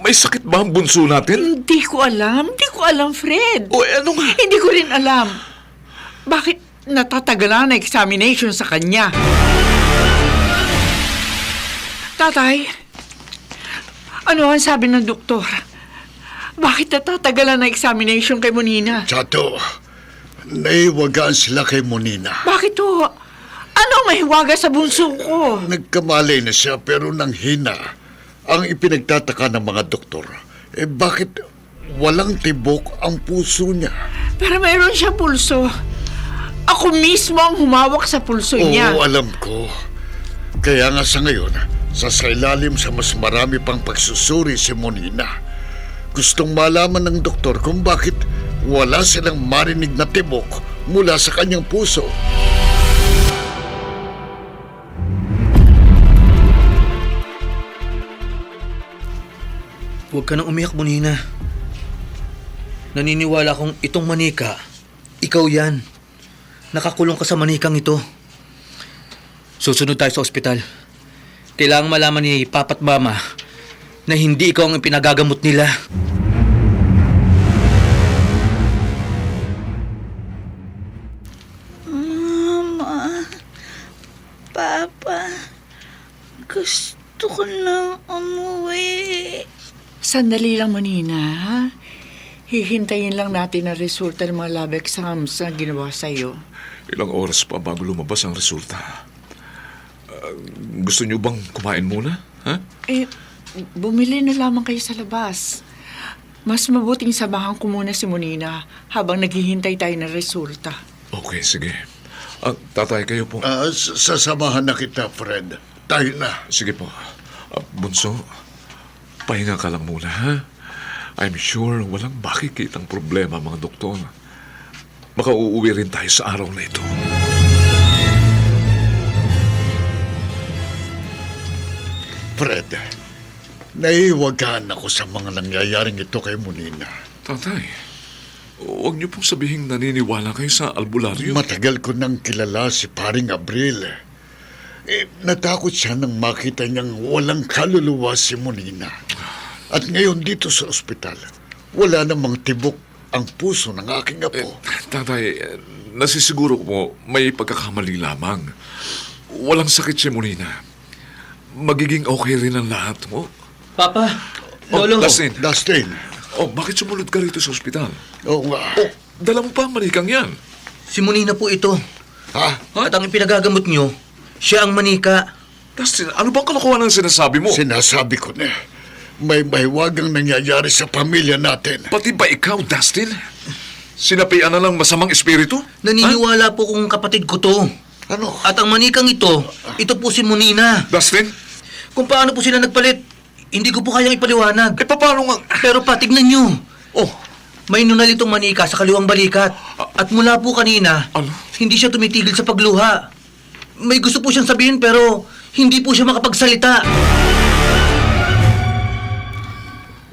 May sakit ba ang bunso natin? Hindi ko alam, Fred. O ano nga? Hindi ko rin alam. Bakit natatagalan ang examination sa kanya? Tatay, ano ang sabi ng doktor? Bakit natatagalan ang examination kay Monina? Chato, naiwagaan sila kay Monina. Bakit ho? Ano ang mahiwaga sa bunso ko? Nagkamali na siya pero nanghina. Ang ipinagtataka ng mga doktor, bakit walang tibok ang puso niya? Pero mayroon siya pulso. Ako mismo ang humawak sa pulso niya. Oo, alam ko. Kaya nga sa ngayon, sasailalim sa mas marami pang pagsusuri si Monina. Gustong malaman ng doktor kung bakit wala silang marinig na tibok mula sa kanyang puso. Huwag ka nang umiyak, Monina. Naniniwala kong itong manika, ikaw yan. Nakakulong ka sa manikang ito. Susunod tayo sa ospital. Kailangang malaman ni Papa at Mama na hindi ikaw ang pinagagamot nila. Mama, Papa, gusto ko nang umuwi. Sandali lang, Monina. Ha? Hihintayin lang natin ang resulta ng mga lab exams na ginawa sa'yo. Ilang oras pa bago lumabas ang resulta. Gusto niyo bang kumain muna? Ha? Bumili na lamang kayo sa labas. Mas mabuting samahan ko muna si Monina habang naghihintay tayo ng resulta. Okay, sige. Tatay, kayo po. Sasamahan na kita, Fred. Tayo na. Sige po. Bunso, pahinga ka lang muna, ha? I'm sure walang makikitang problema, mga doktor. Makauuwi rin tayo sa araw na ito. Fred, naiwagaan ako sa mga nangyayaring ito kay Monina. Tatay, huwag niyo pong sabihing naniniwala kayo sa albularyo. Matagal ko nang kilala si Paring Abril. Natakot siya nang makita niyang walang kaluluwa si Monina. At ngayon dito sa ospital, wala namang tibok ang puso ng aking apo. Tatay, nasisiguro ko po may pagkakamali lamang. Walang sakit si Monina. Magiging okay rin ang lahat mo. Papa, Lolo. Dustin. Bakit sumunod ka rito sa ospital? Oo nga. Dala mo pa ang manikang yan. Si Monina po ito. Ha? At ang pinagagamot niyo, siya ang manika. Dustin, ano bang kalokohan ang sinasabi mo? Sinasabi ko na. May mahiwagang nangyayari sa pamilya natin. Pati ba ikaw, Dustin? Sinapian na ng masamang espiritu? Naniniwala po kung kapatid ko to. Ano? At ang manikang ito po si Monina. Dustin? Kung paano po sila nagpalit, hindi ko po kayang ipaliwanag. Paano nga? Pero patignan nyo. May nunal itong manika sa kaliwang balikat. At mula po kanina, hindi siya tumitigil sa pagluha. May gusto po siyang sabihin pero hindi po siya makapagsalita.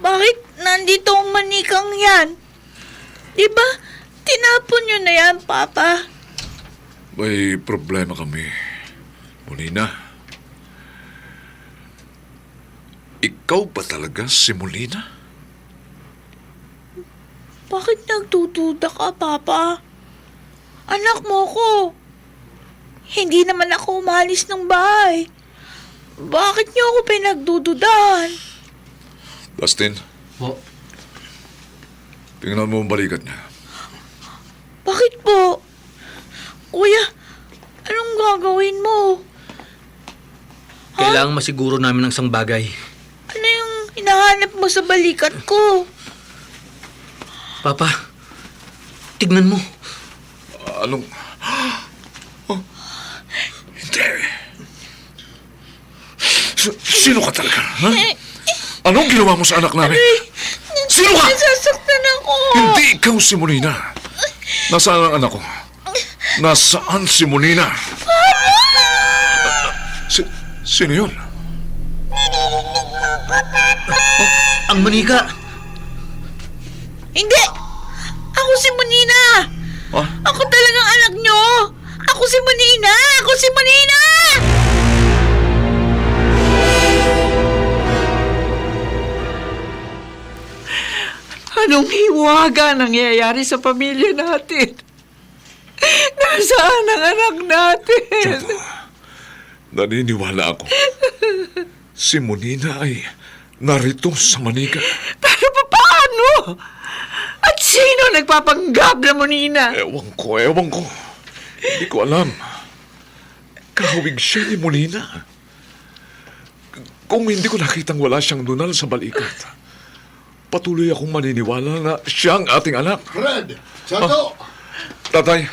Bakit nandito ang manikang yan? Diba, tinapon nyo na yan, Papa? May problema kami, Monina. Ikaw ba talaga si Molina? Bakit nagdududa ka, Papa? Anak mo ko. Hindi naman ako umalis ng bahay. Bakit niyo ako pinagdududahan? Dustin? Po? Tingnan mo ang balikat niya. Bakit po? Kuya, anong gagawin mo? Kailangang masiguro namin ng isang bagay. Ano yung hinahanap mo sa balikat ko? Papa, tignan mo. Anong... Hindi. Sino ka talaga, ha? Anong ginawa mo sa anak namin? Sino ka? Nasasaktan ako. Hindi ikaw si Monina. Nasaan ang anak ko? Nasaan si Monina? Sino yun? Ang manika. si Monina! Ako si Monina! Anong hiwaga nangyayari sa pamilya natin? Nasaan ang anak natin? Chato, naniniwala ako. Si Monina ay narito sa Manika. Pero paano? At sino nagpapanggap na Monina? Ewan ko. Hindi ko alam. Kahawig siya ni Monina. Kung hindi ko nakitang wala siyang nunal sa balikat, patuloy akong maniniwala na siya ang ating anak. Fred! Chato! Tatay,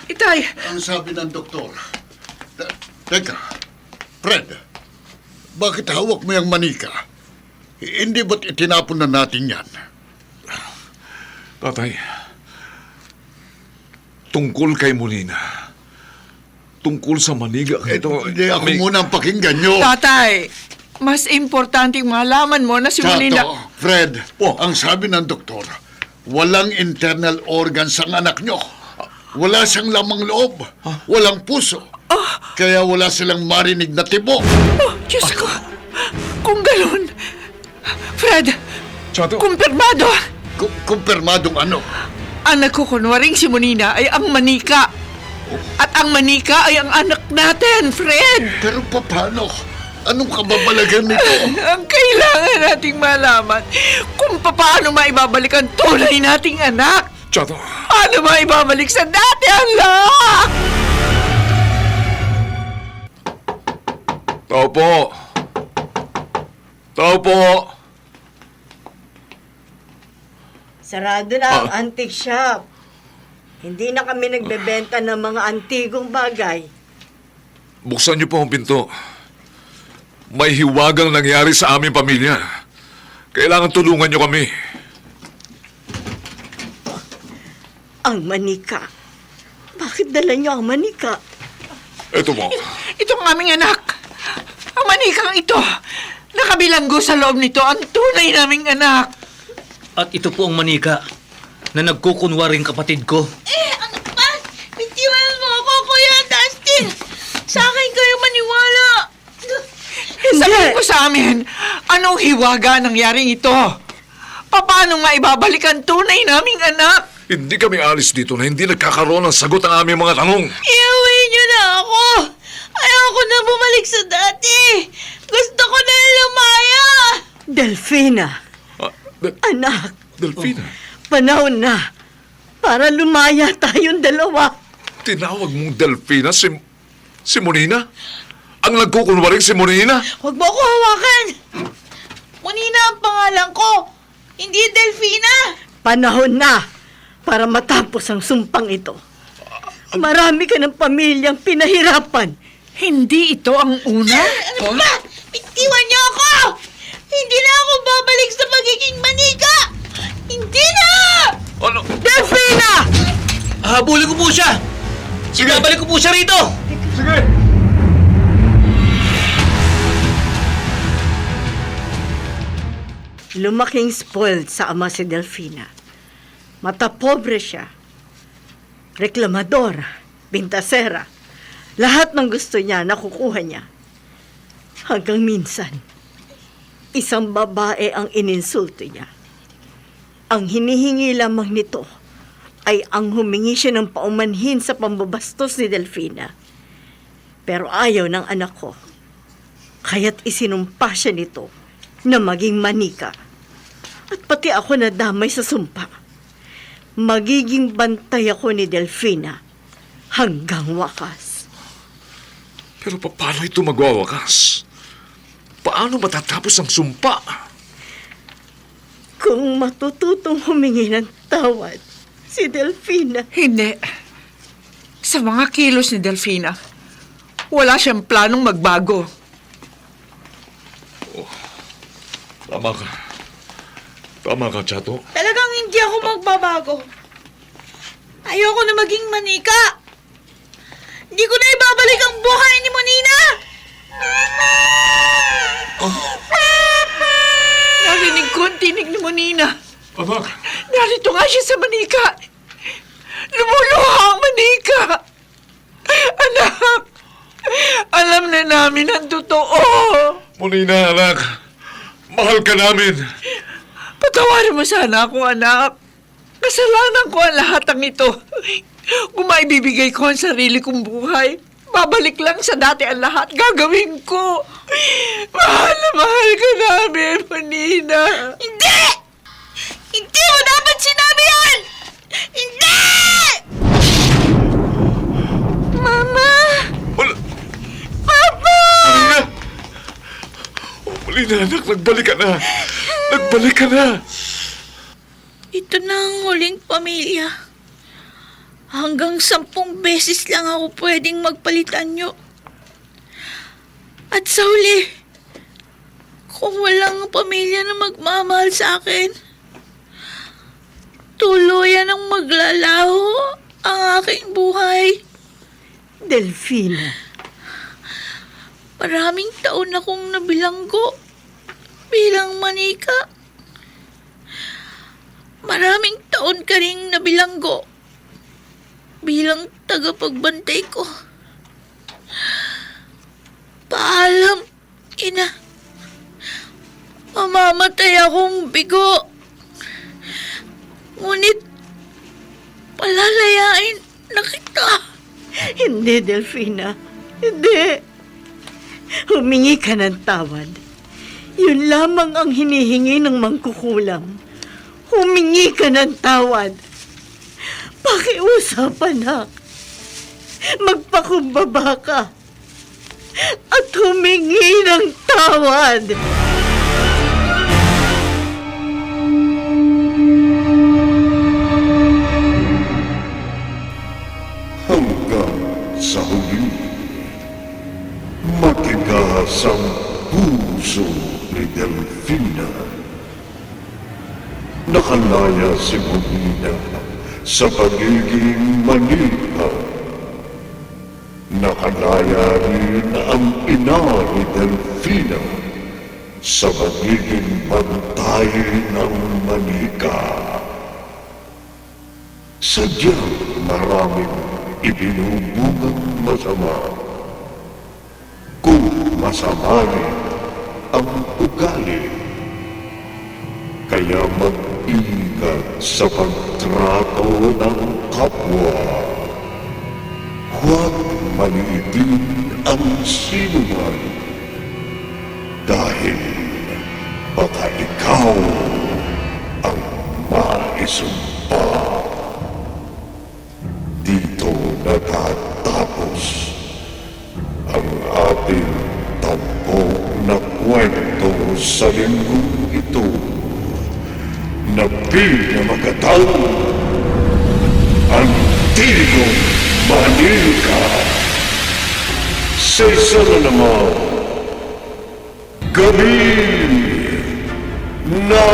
Itay, Ang sabi ng doktor. Teka, Fred, bakit hawak mo yung manika? Hindi ba't itinapon na natin yan? tatay, tungkol kay Monina, tungkol sa maniga ito. Hindi ako muna ang pakinggan nyo. tatay, mas importanteng malaman mo na si Monina... Chato, Fred, ang sabi ng doktor, walang internal organs ang anak nyo. Wala siyang lamang loob. Walang puso. Kaya wala silang marinig na tibok. Oh, Diyos ko! Kung ganun, Fred, Chato, kumpirmado! Kumpirmadong ano? Anak ko kunwaring si Monina ay ang manika. At ang manika ay ang anak natin, Fred! Pero paano? Anong kababalagan nito? Ang kailangan nating malaman kung paano maibabalik ang tunay nating anak. Chato, Paano maibabalik sa dati ang lahat? tao po. Sarado na ang antique shop. Hindi na kami nagbebenta ng mga antigong bagay. Buksan niyo po ang pinto. May hiwagang nangyari sa aming pamilya. Kailangan tulungan niyo kami. Ang manika. Bakit dala niyo ang manika? Ito po. Itong aming anak. Ang manikang ito. Nakabilanggo sa loob nito ang tunay naming anak. At ito po ang manika na nagkukunwaring kapatid ko. Ano ba? Bitiwan mo ako, Kuya Dustin! Sa akin kayo maniwala! Sabihin mo sa amin, anong hiwaga nangyaring ito? Paano maibabalik ang tunay naming anak? Hindi kami alis dito na hindi nagkakaroon ng sagot ang aming mga tanong. Iuwi niyo na ako! Ayoko na bumalik sa dati! Gusto ko na lumaya! Delfina, anak, Delfina, panahon na para lumaya tayong dalawa. tinawag mong Delfina si Monina? Ang nagkukunwaring si Monina? Huwag mo ako hawakan! Monina ang pangalan ko! Hindi Delfina! Panahon na para matapos ang sumpang ito. Marami ka ng pamilyang pinahirapan. Hindi ito ang una? Ano ba? Bitiwan niyo ako! Hindi na ako babalik sa pagiging manika! Hindi na! Ano? Delfina! Habulin ko po siya! Ibabalik ko po siya rito! Sige! Lumaking spoiled sa ama si Delfina. Matapobre siya. Reklamador, bintasera. Lahat ng gusto niya, nakukuha niya. Hanggang minsan, isang babae ang ininsulto niya. Ang hinihingi lamang nito ay ang humingi siya ng paumanhin sa pambabastos ni Delfina. Pero ayaw ng anak ko. Kaya't isinumpa siya nito na maging manika. At pati ako nadamay sa sumpa. Magiging bantay ako ni Delfina hanggang wakas. Pero paano ito magwawakas? Paano matatapos ang sumpa? Kung matututong humingi ng tawad si Delfina. Hindi. Sa mga kilos ni Delfina, wala siyang planong magbago. Tama ka. Tama ka, Chato. Talagang hindi ako magbabago. Ayoko na maging manika. Hindi ko na ibabalik ang buhay ni Monina. Narinig ko ang tinig ni Monina. Anak, Narito nga siya sa manika. Lumuluha ang manika. namin ang totoo. Molina, anak. Mahal ka namin. Patawarin mo sana ako, anak. Kasalanan ko ang lahat ng ito. Kung maibibigay ko ang sarili kong buhay, babalik lang sa dati ang lahat. Gagawin ko. Mahal na mahal ka namin, Manina. Hindi! Hindi mo dapat sinabi yan! Hindi! Mama! Papa! Molina! Oh, Molina, anak, nagbalik ka na. Nagbalik ka na. Ito na ang huling pamilya. Hanggang 10 beses lang ako pwedeng magpalitan nyo. At sa huli, kung walang pamilya na magmamahal sa akin, tuluyan ang maglalaho ang aking buhay. Delfina, Maraming taon akong nabilanggo bilang manika. Maraming taon ka ring nabilanggo bilang tagapagbantay ko. Paalam, ina. Mamamatay akong bigo. Ngunit, palalayain na kita. hindi, Delfina. Hindi. Humingi ka ng tawad. Yun lamang ang hinihingi ng mangkukulam. Humingi ka ng tawad. Pakiusap, anak. Magpakumbaba ka. At humingi ng tawad. Hanggang sa huli, matigas ang puso ni Delfina. Nakalaya si Molina sa pagiging manika. Nakalaya rin ang ina ni Delfina sa pagiging bantay ng manika. Sadyang maraming ibinubungang masama. Kung masama rin ang ugali, kaya mag-ingat sa pagtrato ng kapwa. Huwag maliitin ang sinuman dahil baka ikaw ang maisumpa. Dito natatapos ang ating tampok na kwento sa linggong ito na pinamagatang Antigo Manika. Sa isa na naman, gabi na